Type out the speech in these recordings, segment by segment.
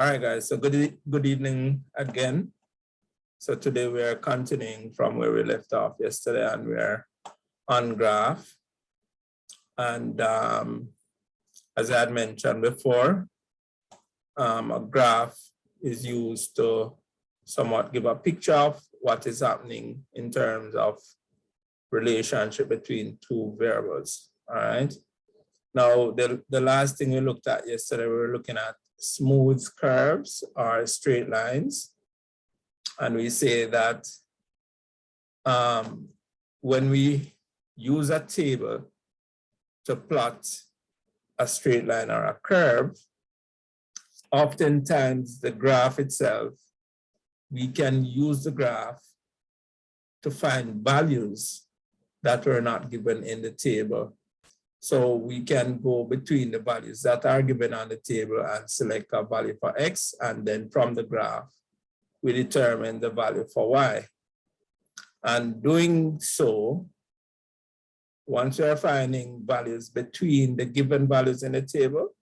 All right, guys, so good evening again. So today we are continuing from where we left off yesterday, and we're on graph. And as I had mentioned before, a graph is used to somewhat give a picture of what is happening in terms of relationship between two variables. All right. Now, the last thing we looked at yesterday, we were looking at smooth curves or straight lines. And we say that when we use a table to plot a straight line or a curve, oftentimes the graph itself, we can use the graph to find values that were not given in the table. So we can go between the values that are given on the table and select a value for X, and then from the graph, we determine the value for Y. And doing so, once we are finding values between the given values in the table,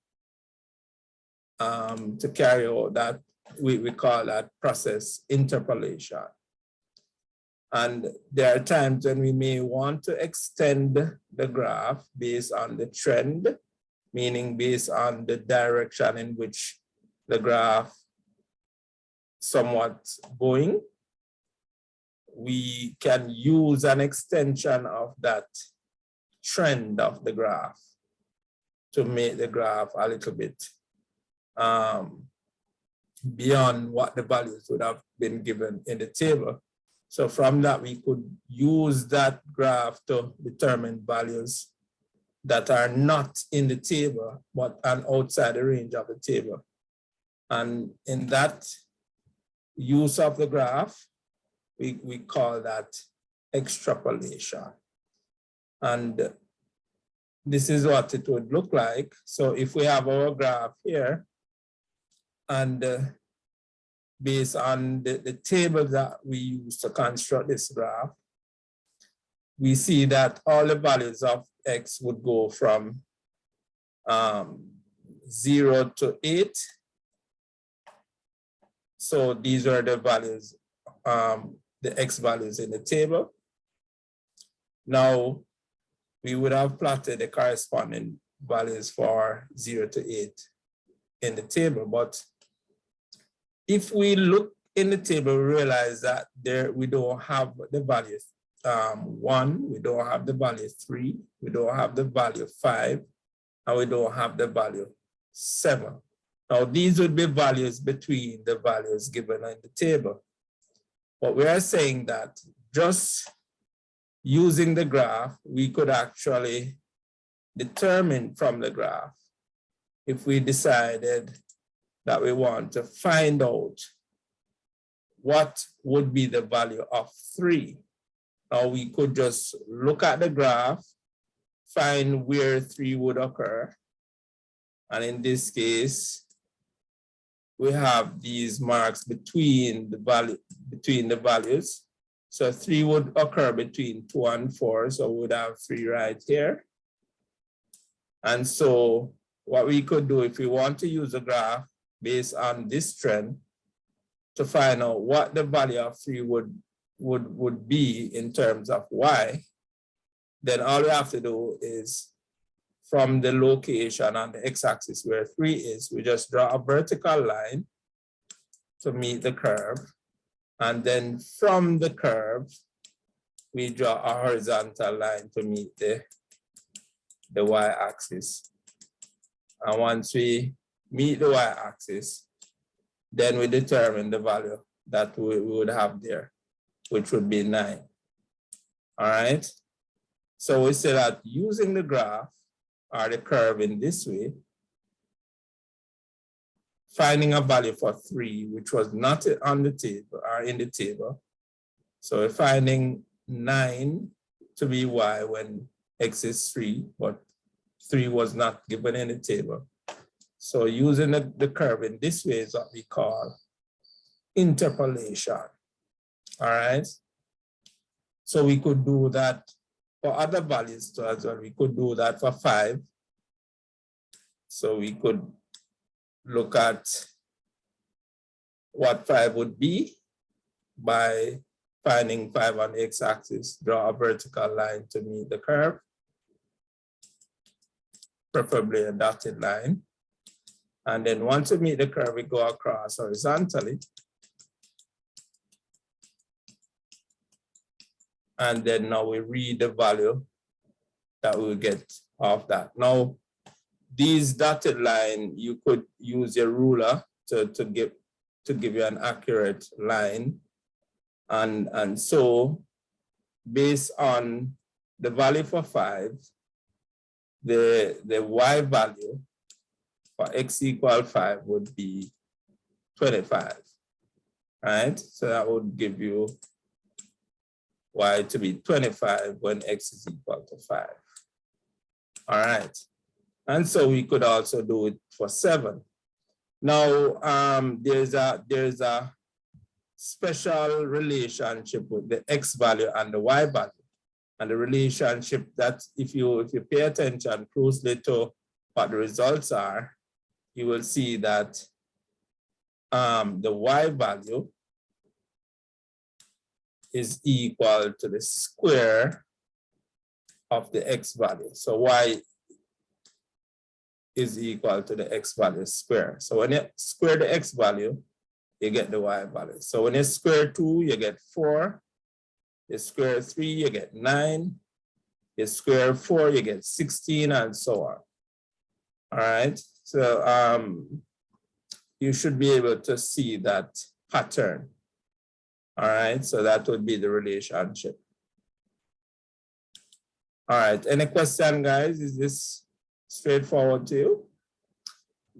to carry out that, we call that process interpolation. And there are times when we may want to extend the graph based on the trend, meaning based on the direction in which the graph somewhat going. We can use an extension of that trend of the graph to make the graph a little bit beyond what the values would have been given in the table. So from that, we could use that graph to determine values that are not in the table, but are outside the range of the table. And in that use of the graph, we call that extrapolation. And this is what it would look like. So if we have our graph here, and based on the table that we use to construct this graph, we see that all the values of X would go from 0 to 8. So these are the values, the X values in the table. Now, we would have plotted the corresponding values for 0 to 8 in the table, but if we look in the table, we realize that we don't have the value 1, we don't have the value 3, we don't have the value 5, and we don't have the value 7. Now, these would be values between the values given in the table. But we are saying that just using the graph, we could actually determine from the graph if we decided that we want to find out what would be the value of 3. Now we could just look at the graph, find where 3 would occur. And in this case, we have these marks between the values. So 3 would occur between 2 and 4. So we would have 3 right here. And so what we could do if we want to use a graph based on this trend to find out what the value of 3 would be in terms of Y, then all we have to do is from the location on the x-axis where 3 is, we just draw a vertical line to meet the curve. And then from the curve, we draw a horizontal line to meet the y-axis. And once we meet the y-axis, then we determine the value that we would have there, which would be 9. All right. So we say that using the graph or the curve in this way, finding a value for 3, which was not on the table or in the table. So we're finding 9 to be Y when X is 3, but 3 was not given in the table. So using the curve in this way is what we call interpolation. All right. So we could do that for other values too as well. We could do that for 5. So we could look at what 5 would be by finding 5 on the x-axis, draw a vertical line to meet the curve, preferably a dotted line. And then once we meet the curve, we go across horizontally. And then now we read the value that we'll get off that. Now, these dotted line, you could use your ruler to give you an accurate line. And so based on the value for 5, the y value for x equal 5 would be 25, right? So that would give you y to be 25 when x is equal to 5. All right. And so we could also do it for 7. Now, there's a special relationship with the x value and the y value. And the relationship that if you pay attention closely to what the results are, you will see that the y value is equal to the square of the x value. So y is equal to the x value square. So when you square the x value, you get the y value. So when you square 2, you get 4. You square 3, you get 9. You square 4, you get 16, and so on. All right. So you should be able to see that pattern. All right. So that would be the relationship. All right. Any question, guys? Is this straightforward to you?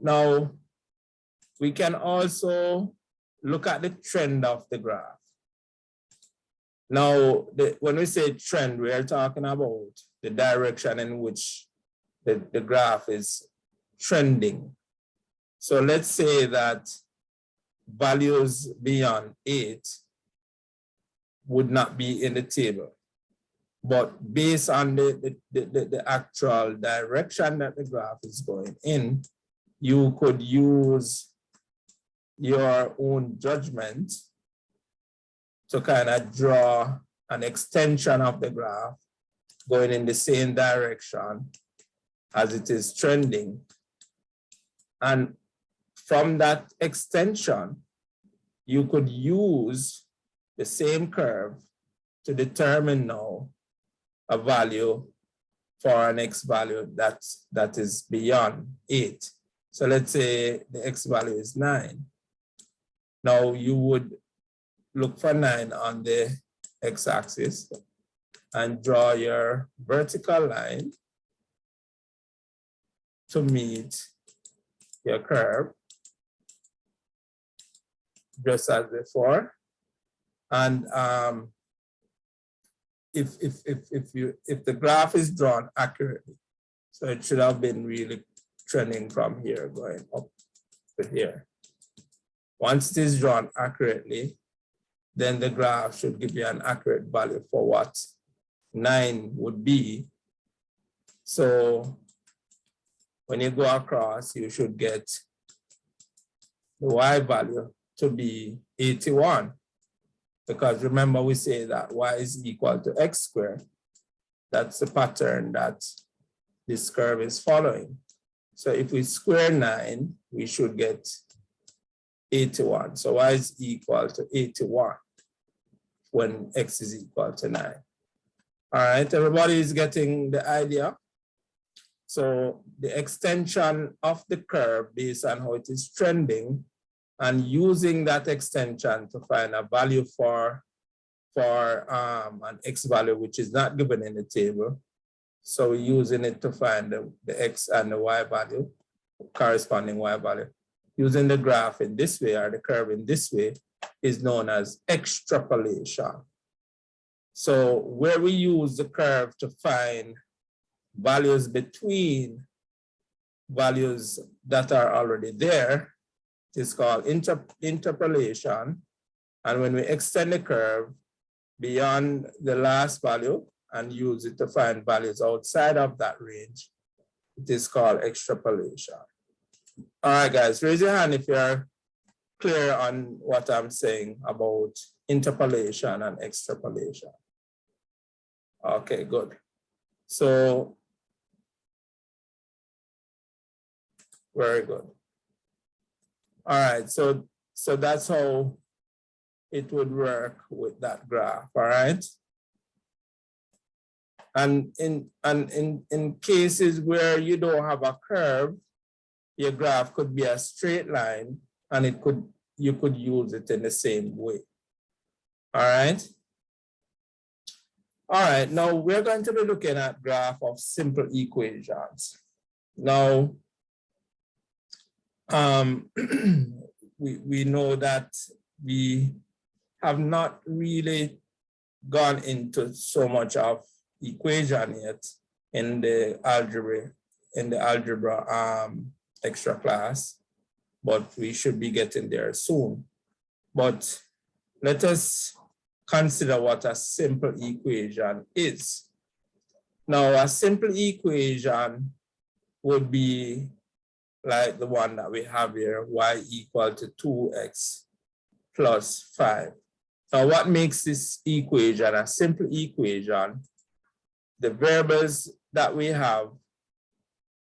Now, we can also look at the trend of the graph. Now, when we say trend, we are talking about the direction in which the graph is trending. So let's say that values beyond 8 would not be in the table. But based on the actual direction that the graph is going in, you could use your own judgment to kind of draw an extension of the graph going in the same direction as it is trending. And from that extension, you could use the same curve to determine now a value for an x value that is beyond 8. So let's say the x value is 9. Now you would look for 9 on the x-axis and draw your vertical line to meet your curve, just as before. And if the graph is drawn accurately, so it should have been really trending from here going up to here. Once it is drawn accurately, then the graph should give you an accurate value for what 9 would be. So when you go across, you should get the y value to be 81. Because remember, we say that y is equal to x squared. That's the pattern that this curve is following. So if we square 9, we should get 81. So y is equal to 81 when x is equal to 9. All right, everybody is getting the idea. So the extension of the curve based on how it is trending, and using that extension to find a value for an x value which is not given in the table. So we're using it to find the x and the y value, corresponding y value. Using the graph in this way or the curve in this way is known as extrapolation. So where we use the curve to find values between values that are already there, it's called interpolation. And when we extend the curve beyond the last value and use it to find values outside of that range, it is called extrapolation. All right, guys, raise your hand if you're clear on what I'm saying about interpolation and extrapolation? Okay, good. So, very good. All right, so that's how it would work with that graph, all right? And in cases where you don't have a curve, your graph could be a straight line, and you could use it in the same way. All right. All right, now we're going to be looking at graph of simple equations. Now, we know that we have not really gone into so much of equation yet in the algebra extra class, but we should be getting there soon. But let us consider what a simple equation is. Now, a simple equation would be like the one that we have here, y equal to 2x plus 5. Now, what makes this equation a simple equation? The variables that we have,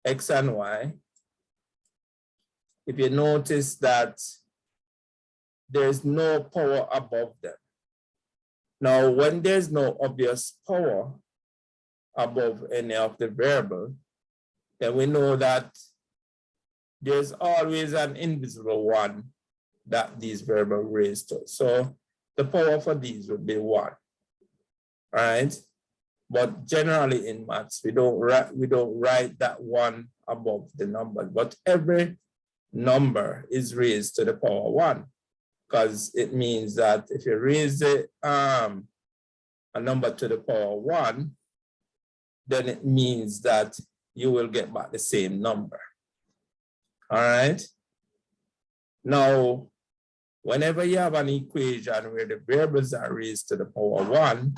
x and y, if you notice that there's no power above them. Now, when there's no obvious power above any of the variables, then we know that there's always an invisible one that these variables raise to. So the power for these would be 1, all right? But generally in maths, we don't write that 1 above the number, but every number is raised to the power 1, because it means that if you raise a number to the power 1, then it means that you will get back the same number. All right. Now, whenever you have an equation where the variables are raised to the power 1,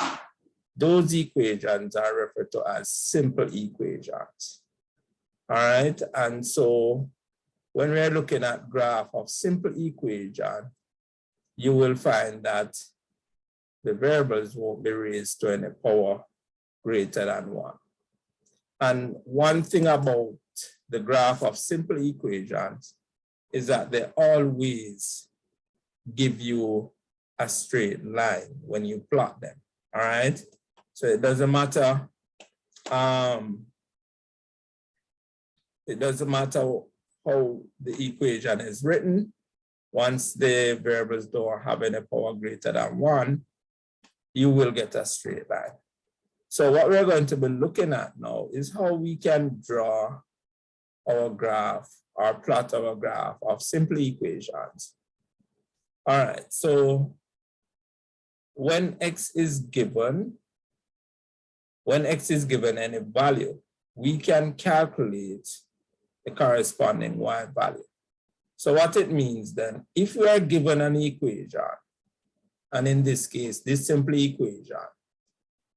those equations are referred to as simple equations. All right. And so when we're looking at graph of simple equation, you will find that the variables won't be raised to any power greater than 1. And one thing about the graph of simple equations is that they always give you a straight line when you plot them, all right? So it doesn't matter, how the equation is written. Once the variables don't have any power greater than 1, you will get a straight line. So what we're going to be looking at now is how we can draw our graph or plot our graph of simple equations. All right, so when x is given any value, we can calculate the corresponding y value. So what it means then, if we are given an equation, and in this case, this simple equation,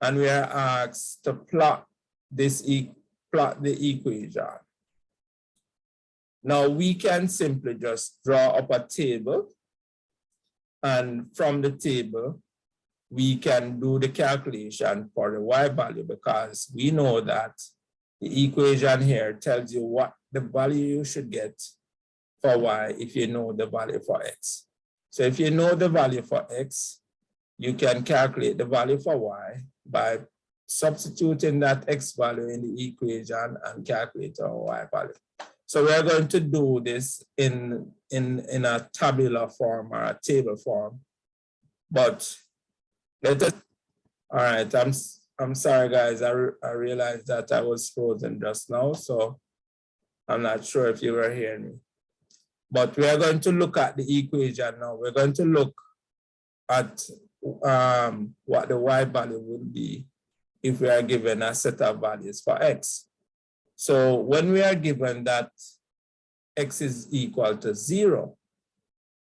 and we are asked to plot the equation. Now we can simply just draw up a table, and from the table, we can do the calculation for the y value, because we know that the equation here tells you what the value you should get for y if you know the value for x. So if you know the value for x, you can calculate the value for y by substituting that x value in the equation and calculate our y value. So we're going to do this in a tabular form or a table form. But let us, all right, I'm sorry guys, I realized that I was frozen just now, so I'm not sure if you were hearing me. But we are going to look at the equation now. We're going to look at what the y value would be if we are given a set of values for x. So when we are given that x is equal to 0,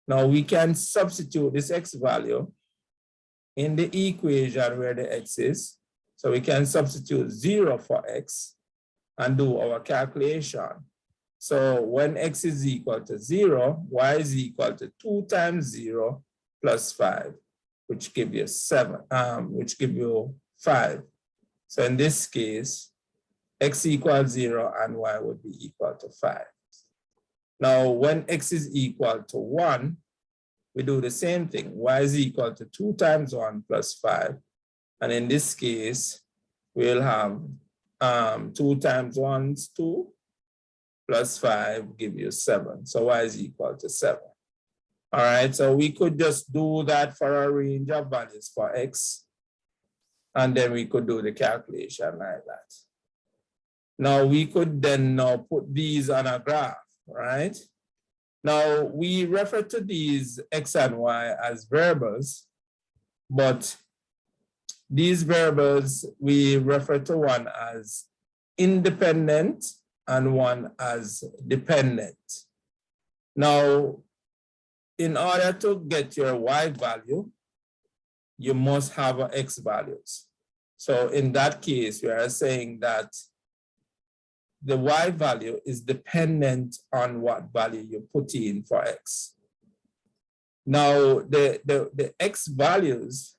now we can substitute this x value in the equation where the x is. So we can substitute 0 for x and do our calculation. So when x is equal to 0, y is equal to 2 times 0 plus 5, which give you 7, which give you 5. So in this case, x equals 0 and y would be equal to 5. Now, when x is equal to 1, we do the same thing. Y is equal to 2 times 1 plus 5. And in this case, we'll have 2 times 1 is 2 plus 5 give you 7. So y is equal to 7. All right, so we could just do that for a range of values for x. And then we could do the calculation like that. Now we could then now put these on a graph, right? Now we refer to these x and y as variables, but these variables, we refer to one as independent and one as dependent. Now, in order to get your y value, you must have x values. So in that case, we are saying that the y value is dependent on what value you put in for x. Now, the x values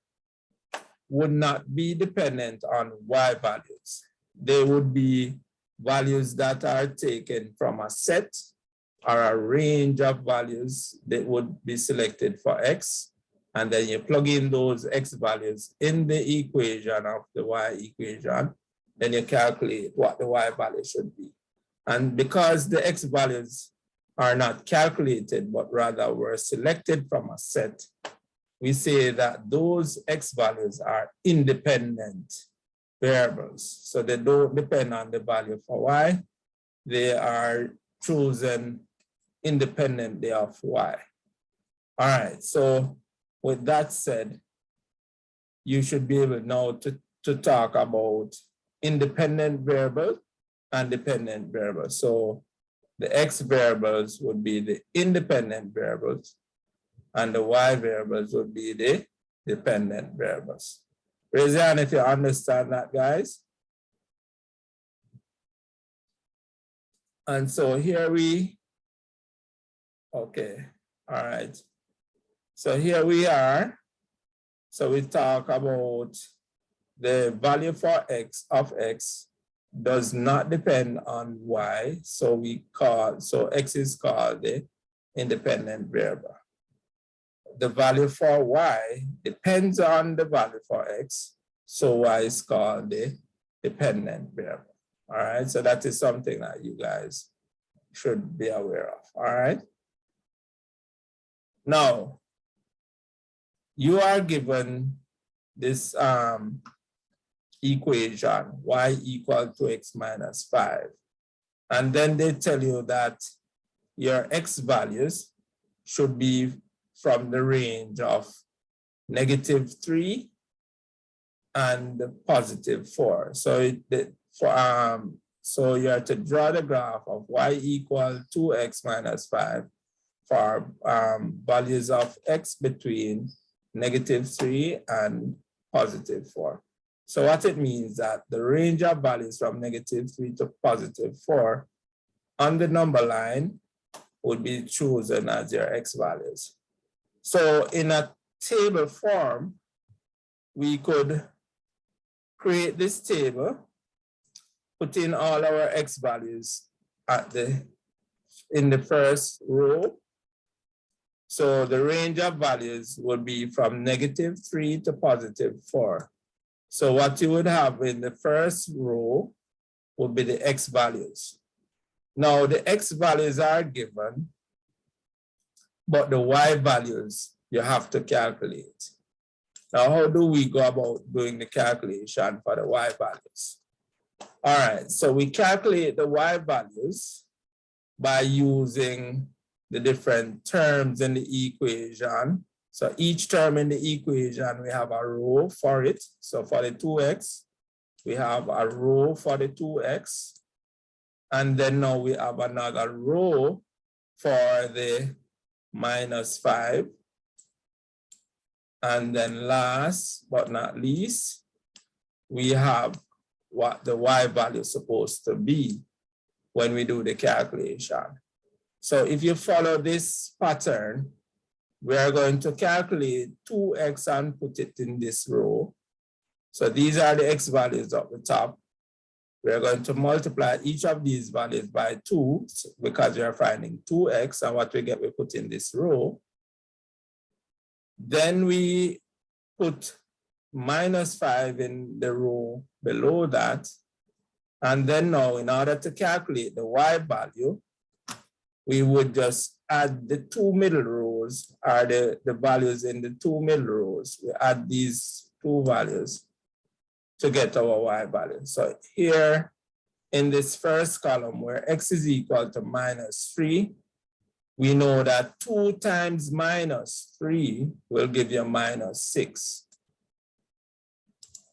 would not be dependent on y values. They would be values that are taken from a set or a range of values that would be selected for x. And then you plug in those x values in the equation of the y equation, then you calculate what the y value should be. And because the x values are not calculated, but rather were selected from a set, we say that those x values are independent variables. So they don't depend on the value for y. They are chosen independently of y. All right, so with that said, you should be able now to talk about independent variable and dependent variables. So the x variables would be the independent variables and the y variables would be the dependent variables. Raise your hand if you understand that, guys. And so here okay, all right. So here we are. So we talk about the value for x of x does not depend on y. So x is called the independent variable. The value for y depends on the value for x. So y is called the dependent variable. All right, so that is something that you guys should be aware of. All right. Now, you are given this equation, y equal to x minus 5. And then they tell you that your x values should be from the range of -3 and +4. So you have to draw the graph of y equal to x minus 5 for values of x between -3 and +4. So what it means that the range of values from -3 to +4 on the number line would be chosen as your x values. So in a table form, we could create this table, put in all our x values in the first row. So the range of values would be from -3 to +4. So what you would have in the first row would be the x values. Now the x values are given, but the y values you have to calculate. Now, how do we go about doing the calculation for the y values? All right, so we calculate the y values by using the different terms in the equation. So each term in the equation, we have a row for it. So for the 2x, we have a row for the 2x. And then now we have another row for the -5. And then last but not least, we have what the y value is supposed to be, when we do the calculation. So if you follow this pattern, we are going to calculate 2x and put it in this row. So these are the x values at the top. We are going to multiply each of these values by 2 because we are finding 2x, and what we get we put in this row. Then we put -5 in the row below that. And then now, in order to calculate the y value, we would just add the 2 middle rows, or the values in the 2 middle rows. We add these 2 values to get our y value. So here in this first column where x is equal to -3, we know that 2 times -3 will give you -6.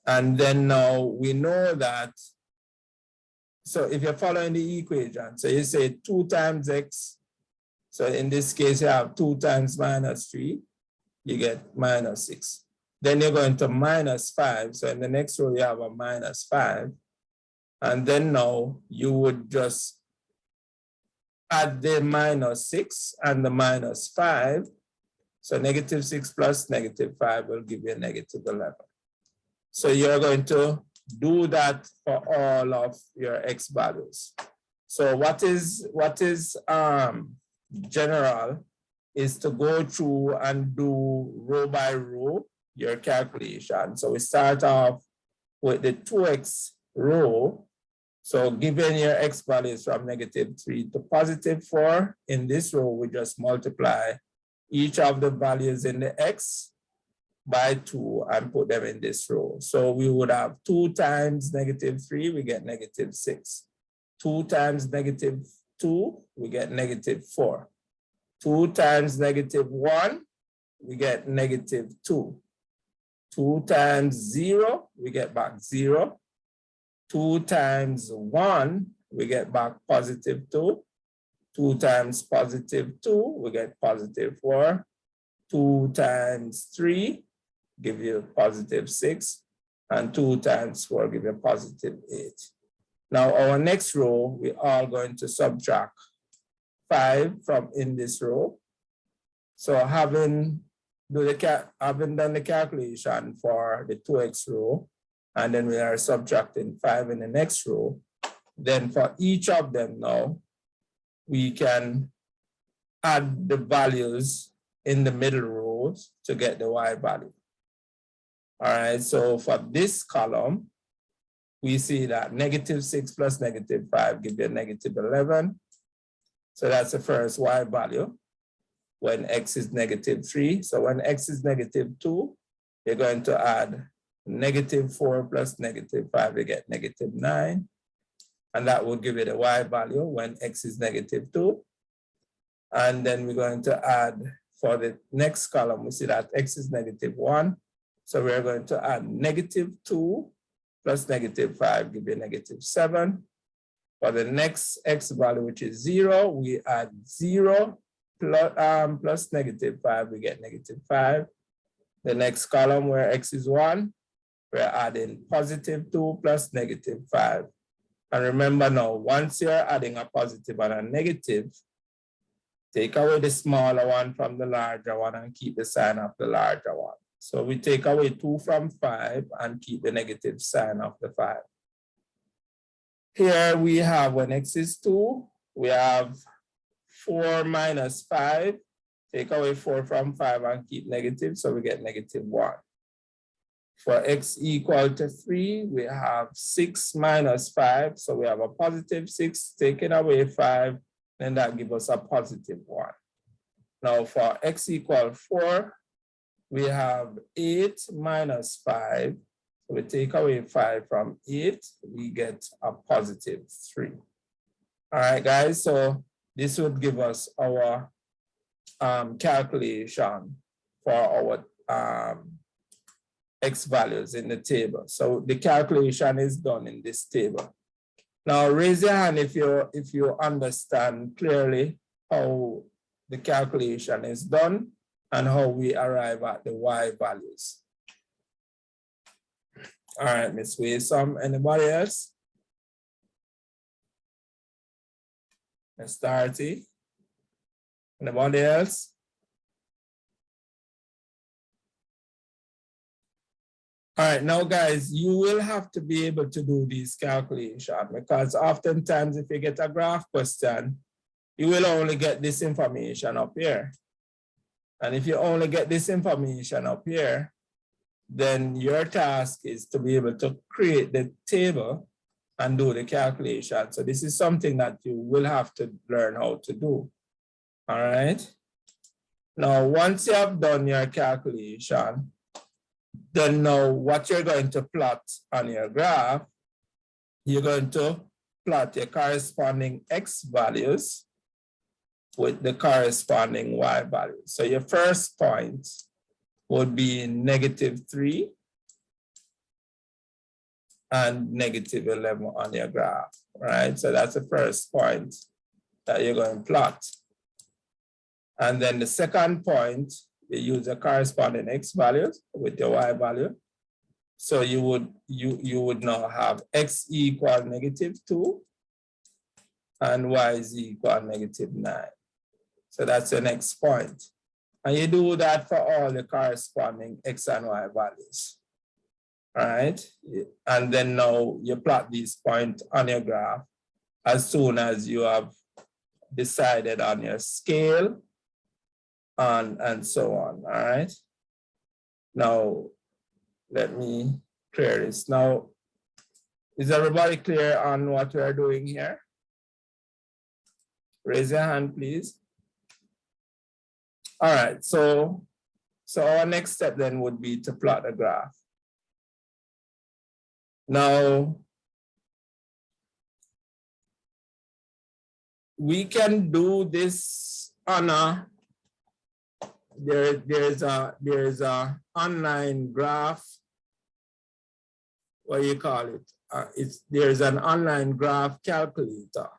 And then now we know that, so if you're following the equation, so you say 2 times x, so in this case you have 2 times -3, you get -6. Then you're going to -5, so in the next row you have a -5. And then now you would just add the -6 and the -5. So -6 plus -5 will give you -11. So you're going to do that for all of your x values. So what is general is to go through and do row by row your calculation. So we start off with the 2x row. So given your x values from -3 to +4, in this row, we just multiply each of the values in the x by 2 and put them in this row. So we would have 2 times -3, we get -6. 2 times -2, we get -4. 2 times -1, we get -2. 2 times 0, we get back 0. 2 times 1, we get back +2. 2 times +2, we get +4. 2 times 3, give you +6. And 2 times 4, give you +8. Now our next row, we are going to subtract 5 from in this row. So having done the calculation for the 2x row, and then we are subtracting 5 in the next row, then for each of them now, we can add the values in the middle rows to get the y value. All right, so for this column, we see that -6 plus -5 give you -11. So that's the first y value when x is -3. So when x is -2, you're going to add -4 plus -5, you get -9. And that will give you the y value when x is -2. And then we're going to add, for the next column, we see that x is -1. So we're going to add -2 plus -5, give you -7. For the next x value, which is 0, we add 0 plus -5, we get -5. The next column where x is 1, we're adding +2 plus -5. And remember now, once you're adding a positive and a negative, take away the smaller one from the larger one and keep the sign of the larger one. So we take away 2 from 5 and keep the negative sign of the 5. Here we have when x is 2, we have 4 minus 5. Take away 4 from 5 and keep negative, so we get -1. For x equal to 3, we have 6 minus 5, so we have a +6, taking away 5, and that gives us a +1. Now for x equal 4, we have 8 minus 5, so we take away 5 from 8, we get a +3. All right, guys, so this would give us our calculation for our x values in the table. So the calculation is done in this table. Now raise your hand if you understand clearly how the calculation is done and how we arrive at the y values. All right, Ms. Waysome, anybody else? Let's start it. Anybody else? All right, now guys, you will have to be able to do these calculations because oftentimes if you get a graph question, you will only get this information up here. And if you only get this information up here, then your task is to be able to create the table and do the calculation. So this is something that you will have to learn how to do. All right. Now, once you have done your calculation, then now what you're going to plot on your graph, you're going to plot your corresponding X values with the corresponding Y values. So your first point would be -3 and -11 on your graph, right? So that's the first point that you're going to plot. And then the second point, you use the corresponding X values with your Y value. So you would now have X equal -2 and Y is equal -9. So that's the next point. And you do that for all the corresponding X and Y values. All right. And then now you plot these points on your graph as soon as you have decided on your scale and so on. All right. Now, let me clear this. Now, is everybody clear on what we are doing here? Raise your hand, please. All right, so our next step then would be to plot a graph. Now, we can do this on a, there's a online graph, what do you call it? There's an online graph calculator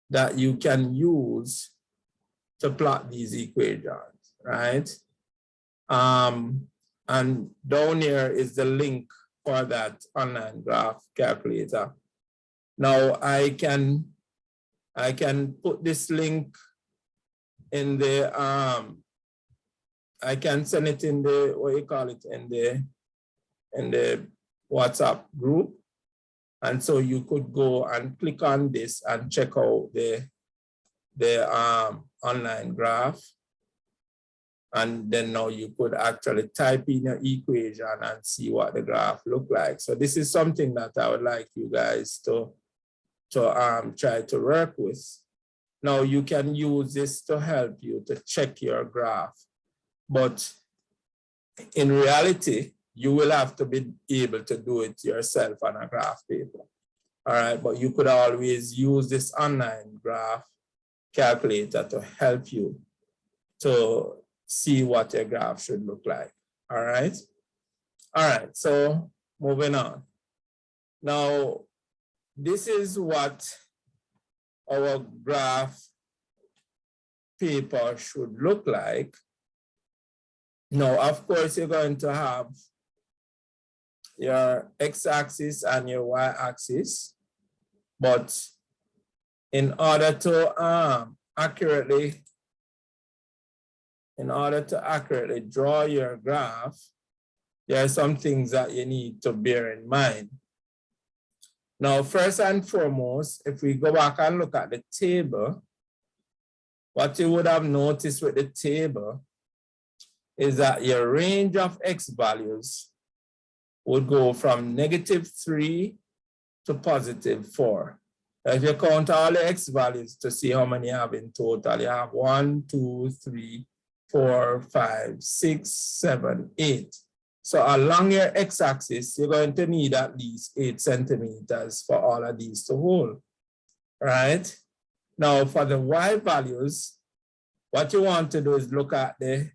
that you can use to plot these equations, right? And down here is the link for that online graph calculator. Now I can put this link in the I can send it in the, what you call it, in the WhatsApp group. And so you could go and click on this and check out the online graph. And then now you could actually type in your equation and see what the graph look like. So this is something that I would like you guys to try to work with. Now you can use this to help you to check your graph. But in reality, you will have to be able to do it yourself on a graph paper. All right, but you could always use this online graph calculator to help you to see what your graph should look like. All right. All right, so moving on. Now, this is what our graph paper should look like. Now, of course, you're going to have your x-axis and your y-axis, but in order to accurately draw your graph, there are some things that you need to bear in mind. Now, first and foremost, if we go back and look at the table, what you would have noticed with the table is that your range of x values would go from -3 to +4. If you count all the x values to see how many you have in total, you have 1, 2, 3, 4, 5, 6, 7, 8. So along your x-axis, you're going to need at least 8 centimeters for all of these to hold, right? Now for the y values, what you want to do is look at the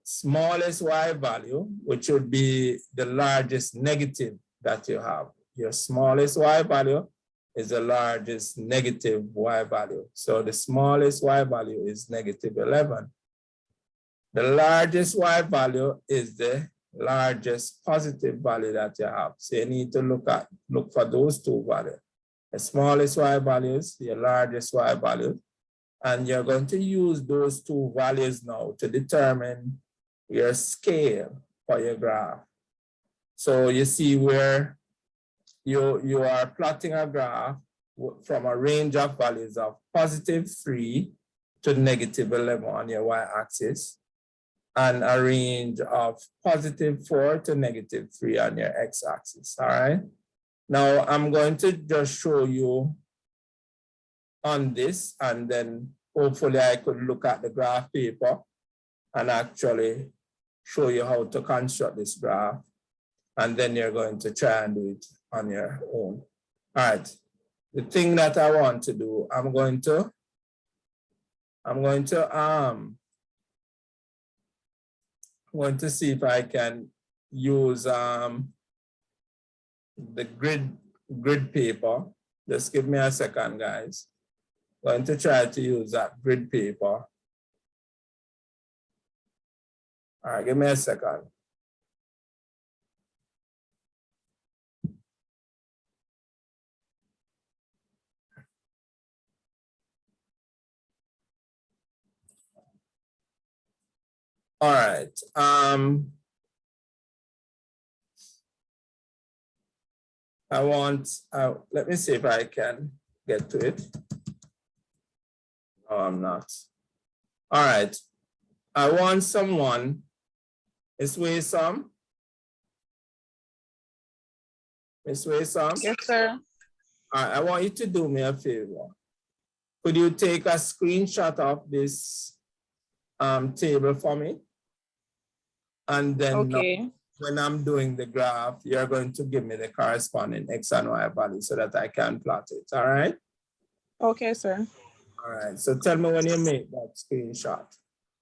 smallest y value, which would be the largest negative that you have. Your smallest y value is the largest negative y value. So the smallest y value is -11. The largest y value is the largest positive value that you have. So you need to look for those two values. the smallest y values, your largest y value, and you're going to use those two values now to determine your scale for your graph. So you see where you are plotting a graph from a range of values of +3 to -11 on your y-axis, and a range of +4 to -3 on your x-axis, all right? Now I'm going to just show you on this, and then hopefully I could look at the graph paper and actually show you how to construct this graph, and then you're going to try and do it on your own. All right, the thing that I want to do, I'm going to see if I can use the grid paper. Just give me a second, guys. I'm going to try to use that grid paper. All right, give me a second. All right. Let me see if I can get to it. No, I'm not. All right. I want someone, Miss Waysome? Miss Waysome? Yes, sir. All right, I want you to do me a favor. Could you take a screenshot of this table for me? And then okay. When I'm doing the graph, you're going to give me the corresponding X and Y value so that I can plot it, all right? Okay, sir. All right, so tell me when you make that screenshot.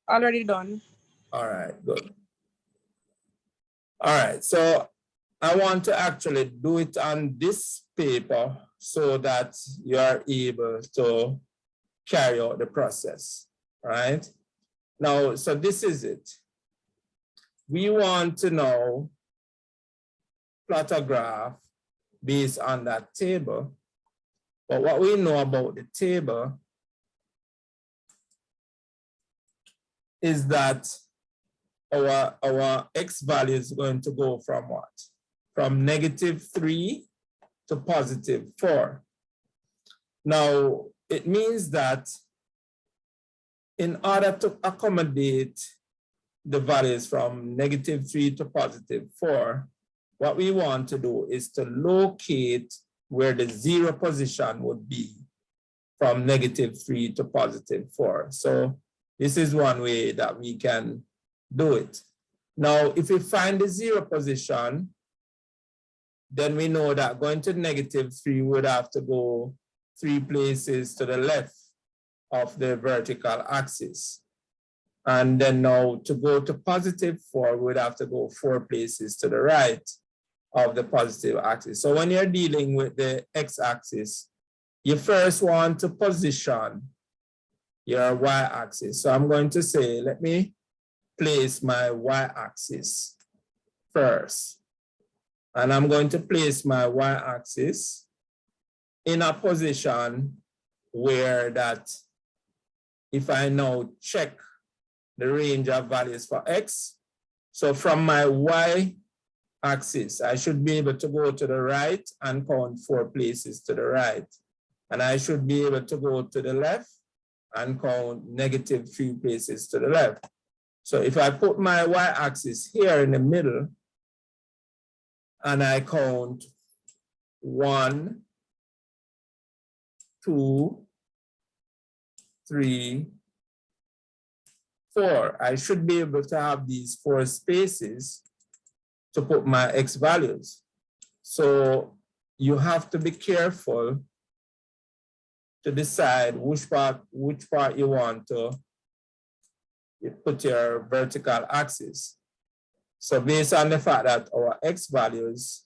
Already done. All right, good. All right, so I want to actually do it on this paper so that you are able to carry out the process, right? Now, so this is it. We want to now plot a graph based on that table. But what we know about the table is that our X value is going to go from what? From -3 to +4. Now, it means that in order to accommodate the values from -3 to +4, what we want to do is to locate where the 0 position would be from -3 to +4. So this is one way that we can do it. Now, if we find the 0 position, then we know that going to -3 would have to go 3 places to the left of the vertical axis. And then now to go to +4, we'd have to go 4 places to the right of the positive axis. So when you're dealing with the x-axis, you first want to position your y-axis. So I'm going to say, let me place my y-axis first. And I'm going to place my y-axis in a position where that if I now check the range of values for x, so from my y-axis, I should be able to go to the right and count 4 places to the right. And I should be able to go to the left and count -3 places to the left. So if I put my y-axis here in the middle and I count 1, 2, 3, 4, I should be able to have these 4 spaces to put my x values. So you have to be careful to decide which part you want to put your vertical axis. So based on the fact that our x values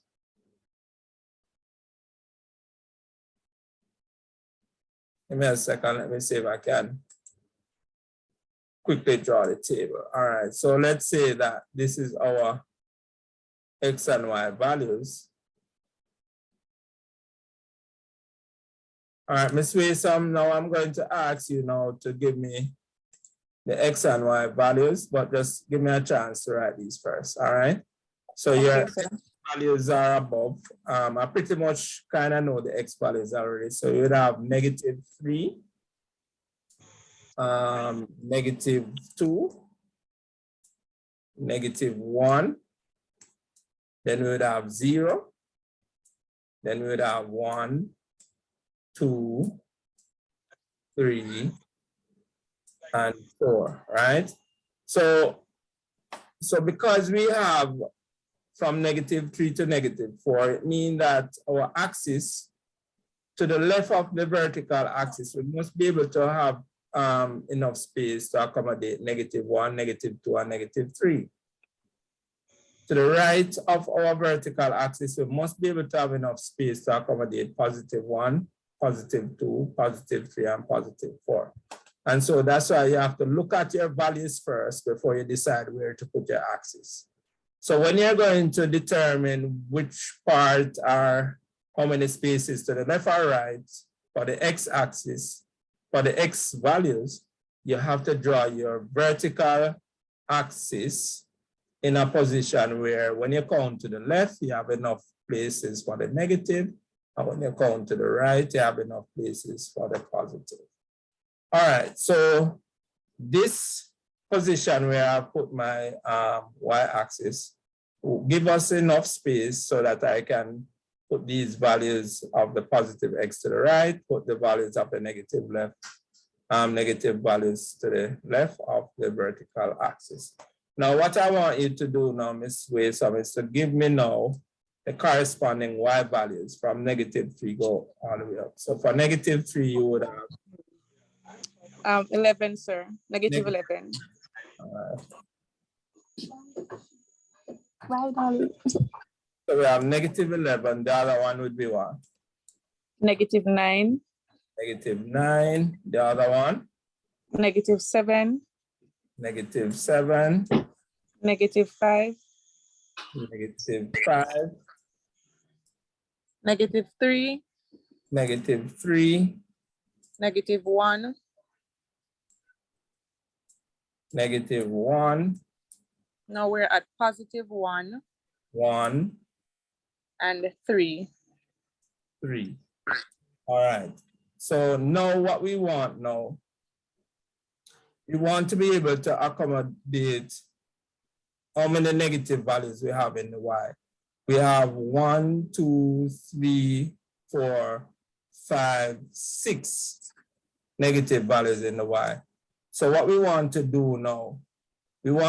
give me a second, let me see if I can quickly draw the table. All right, so let's say that this is our x and y values. All right, Ms. Waysome, now I'm going to ask you now to give me the X and Y values, but just give me a chance to write these first, all right? So Okay, your sir. values are above. I pretty much kind of know the X values already. So you would have -3, -2, -1, then we would have 0, then we would have 1, 2, 3, and 4, right? So because we have from -3 to -4, it means that our axis to the left of the vertical axis, we must be able to have enough space to accommodate -1, -2, and -3. To the right of our vertical axis, we must be able to have enough space to accommodate +1, +2, +3, and +4. And so that's why you have to look at your values first before you decide where to put your axis. So when you're going to determine which part are how many spaces to the left or right for the x-axis, for the x values, you have to draw your vertical axis in a position where when you count to the left, you have enough places for the negative, and when you count to the right, you have enough places for the positive. All right, so this position where I put my y-axis will give us enough space so that I can put these values of the positive x to the right, put the values of the negative values to the left of the vertical axis. Now, what I want you to do now, Ms. Waysome, is to give me now the corresponding y values from -3 go all the way up. So for -3, you would have 11, sir. -11. Right, darling. So we have -11. The other one would be what? -9. -9. The other one? -7. -7. -5. -5. -3. -3. -1. -1. Now we're at +1. 1. And 3. 3. All right. So now what we want now, we want to be able to accommodate how many negative values we have in the y. We have 1, 2, 3, 4, 5, 6 negative values in the y. So what we want to do now, we want